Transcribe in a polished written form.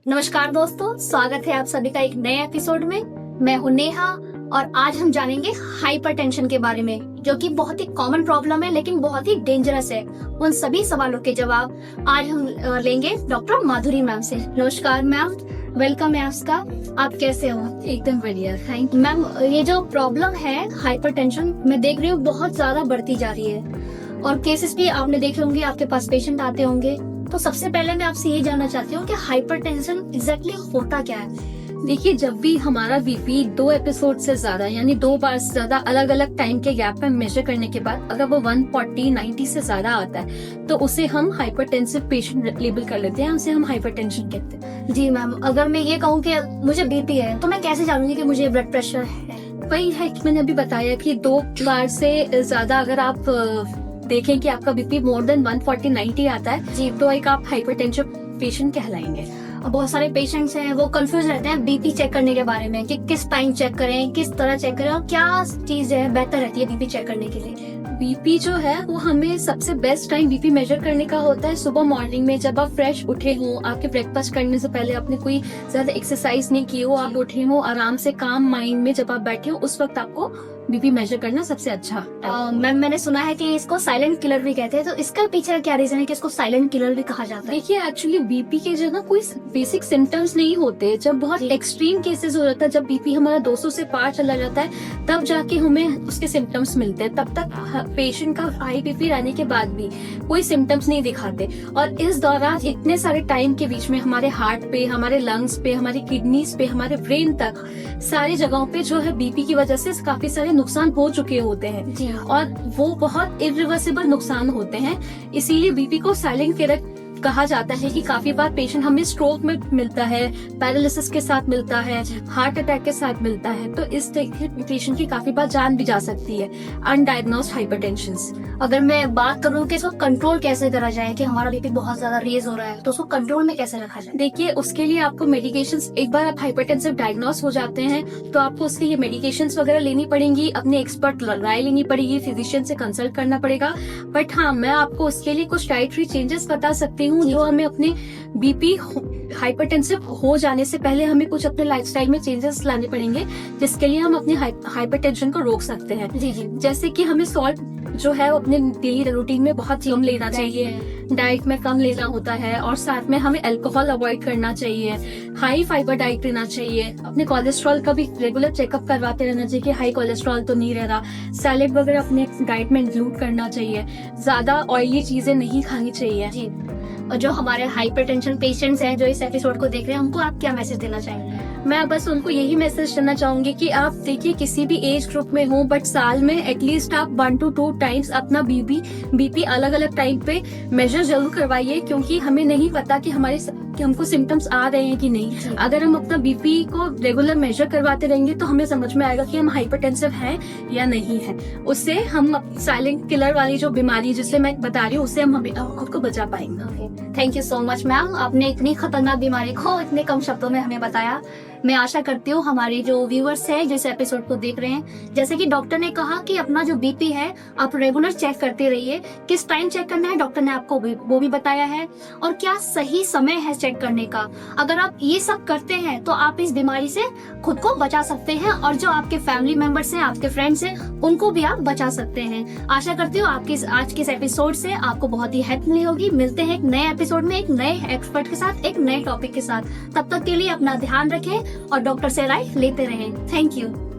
नमस्कार दोस्तों, स्वागत है आप सभी का एक नए एपिसोड में। मैं हूं नेहा और आज हम जानेंगे हाइपरटेंशन के बारे में, जो कि बहुत ही कॉमन प्रॉब्लम है लेकिन बहुत ही डेंजरस है। उन सभी सवालों के जवाब आज हम लेंगे डॉक्टर माधुरी मैम से। नमस्कार मैम, वेलकम है आपका। आप कैसे हो? एकदम बढ़िया, थैंक मैम, ये जो प्रॉब्लम है हाइपरटेंशन, मैं देख रही हूँ बहुत ज्यादा बढ़ती जा रही है और केसेस भी आपने देखे होंगे, आपके पास पेशेंट आते होंगे। तो सबसे पहले मैं आपसे ये जानना चाहती हूँ कि हाइपरटेंशन एग्जैक्टली होता क्या है? देखिए, जब भी हमारा बीपी 2 एपिसोड से ज्यादा यानी 2 बार से ज्यादा अलग अलग टाइम के गैप में मेजर करने के बाद अगर वो 140/90 से ज्यादा आता है तो उसे हम हाइपरटेंसिव पेशेंट लेबल कर लेते हैं, उसे हम हाइपरटेंशन कहते हैं। जी मैम, अगर मैं ये कहूँ कि मुझे बीपी है तो मैं कैसे जानूंगी कि मुझे ब्लड प्रेशर है? वही है कि मैंने अभी बताया कि 2 बार से ज्यादा अगर आप देखें कि आपका बीपी मोर देन 140/90 आता है जी, तो एक आप हाइपरटेंसिव पेशेंट कहलाएंगे। बहुत सारे पेशेंट्स हैं वो कंफ्यूज रहते हैं बीपी चेक करने के बारे में कि किस टाइम चेक करें, किस तरह चेक करें और क्या चीज है बेहतर रहती है बीपी चेक करने के लिए। बीपी जो है वो हमें सबसे बेस्ट टाइम बीपी मेजर करने का होता है सुबह मॉर्निंग में, जब आप फ्रेश उठे हो, आपके ब्रेकफास्ट करने से पहले आपने कोई ज्यादा एक्सरसाइज नहीं की हो, आप उठे हो आराम से काम माइंड में, जब आप बैठे हो उस वक्त आपको बीपी मेजर करना सबसे अच्छा। मैम, मैंने सुना है कि इसको साइलेंट किलर भी कहते हैं, तो इसका पीछे क्या रीजन है कि इसको साइलेंट किलर भी कहा जाता है? देखिए, एक्चुअली बीपी के जो ना कोई बेसिक सिम्टम्स नहीं होते। जब बहुत एक्सट्रीम केसेस हो जाता है, जब बीपी हमारा 200 से पार चला जाता है, तब जाके हमें उसके सिम्टम्स मिलते हैं। तब तक पेशेंट का हाई बीपी रहने के बाद भी कोई सिम्टम्स नहीं दिखाते और इस दौरान इतने सारे टाइम के बीच में हमारे हार्ट पे, हमारे लंग्स पे, हमारी किडनीज पे, हमारे ब्रेन तक सारी जगहों पे जो है बीपी की वजह से काफी सारे नुकसान हो चुके होते हैं जी। और वो बहुत इरिवर्सिबल नुकसान होते हैं। इसीलिए बीपी को साइलेंट किलर कहा जाता है कि काफी बार पेशेंट हमें स्ट्रोक में मिलता है, पैरालिसिस के साथ मिलता है, हार्ट अटैक के साथ मिलता है, तो इस पेशेंट की काफी बार जान भी जा सकती है अनडायग्नोस्ड हाइपरटेंशन। अगर मैं बात करूँ कि इसको कंट्रोल कैसे करा जाए, कि हमारा बीपी बहुत ज्यादा रेज हो रहा है, तो उसको कंट्रोल में कैसे रखा जाए? देखिए, उसके लिए आपको मेडिकेशंस, एक बार आप हाइपरटेंसिव डायग्नोस हो जाते हैं तो आपको उसके लिए मेडिकेशंस वगैरह लेनी पड़ेंगी, अपने एक्सपर्ट राय लेनी पड़ेगी, फिजिशियन से कंसल्ट करना पड़ेगा। बट हाँ, मैं आपको उसके लिए कुछ डाइटरी चेंजेस बता सकती हूँ जो हमें अपने बीपी हाइपरटेंसिव हो जाने से पहले हमें कुछ अपने लाइफस्टाइल में चेंजेस लाने पड़ेंगे, जिसके लिए हम अपने हाइपरटेंशन को रोक सकते हैं। जी जी। जैसे कि हमें सॉल्ट जो है वो अपने डेली रूटीन में बहुत कम लेना चाहिए, डाइट में कम लेना होता है और साथ में हमें अल्कोहल अवॉइड करना चाहिए, हाई फाइबर डाइट लेना चाहिए, अपने कोलेस्ट्रॉल का भी रेगुलर चेकअप करवाते रहना चाहिए कि हाई कोलेस्ट्रॉल तो नहीं रह रहा, सैलेड वगैरह अपने डाइट में इंक्लूड करना चाहिए, ज्यादा ऑयली चीजें नहीं खानी चाहिए। जी, और जो हमारे हाइपरटेंशन पेशेंट्स हैं जो इस एपिसोड को देख रहे हैं, उनको आप क्या मैसेज देना चाहेंगे? मैं बस उनको यही मैसेज देना चाहूंगी कि आप देखिए, किसी भी एज ग्रुप में हो, बट साल में एटलीस्ट आप 1 to 2 टाइम्स अपना बीपी अलग अलग टाइम पे मेजर जरूर करवाइए, क्योंकि हमें नहीं पता कि हमको सिम्टम्स आ रहे हैं कि नहीं। अगर हम अपना बीपी को रेगुलर मेजर करवाते रहेंगे तो हमें समझ में आएगा कि हम हाइपरटेंसिव हैं या नहीं है। उससे हम साइलेंट किलर वाली जो बीमारी जिससे मैं बता रही हूँ, उससे हम खुद को बचा पाएंगे। Thank you so much ma'am, आपने इतनी खतरनाक बीमारी को इतने कम शब्दों में हमें बताया। मैं आशा करती हूँ हमारे जो व्यूअर्स हैं जो इस एपिसोड को देख रहे हैं, जैसे कि डॉक्टर ने कहा कि अपना जो बीपी है आप रेगुलर चेक करते रहिए। किस टाइम चेक करना है डॉक्टर ने आपको वो भी बताया है, और क्या सही समय है चेक करने का। अगर आप ये सब करते हैं तो आप इस बीमारी से खुद को बचा सकते हैं और जो आपके फैमिली मेंबर्स हैं, आपके फ्रेंड्स हैं, उनको भी आप बचा सकते हैं। आशा करती हूँ आपके आज के इस एपिसोड से आपको बहुत ही हेल्प मिली होगी। मिलते हैं एक नए एपिसोड में एक नए एक्सपर्ट के साथ, एक नए टॉपिक के साथ। तब तक के लिए अपना ध्यान रखें और डॉक्टर से राय लेते रहें। Thank you.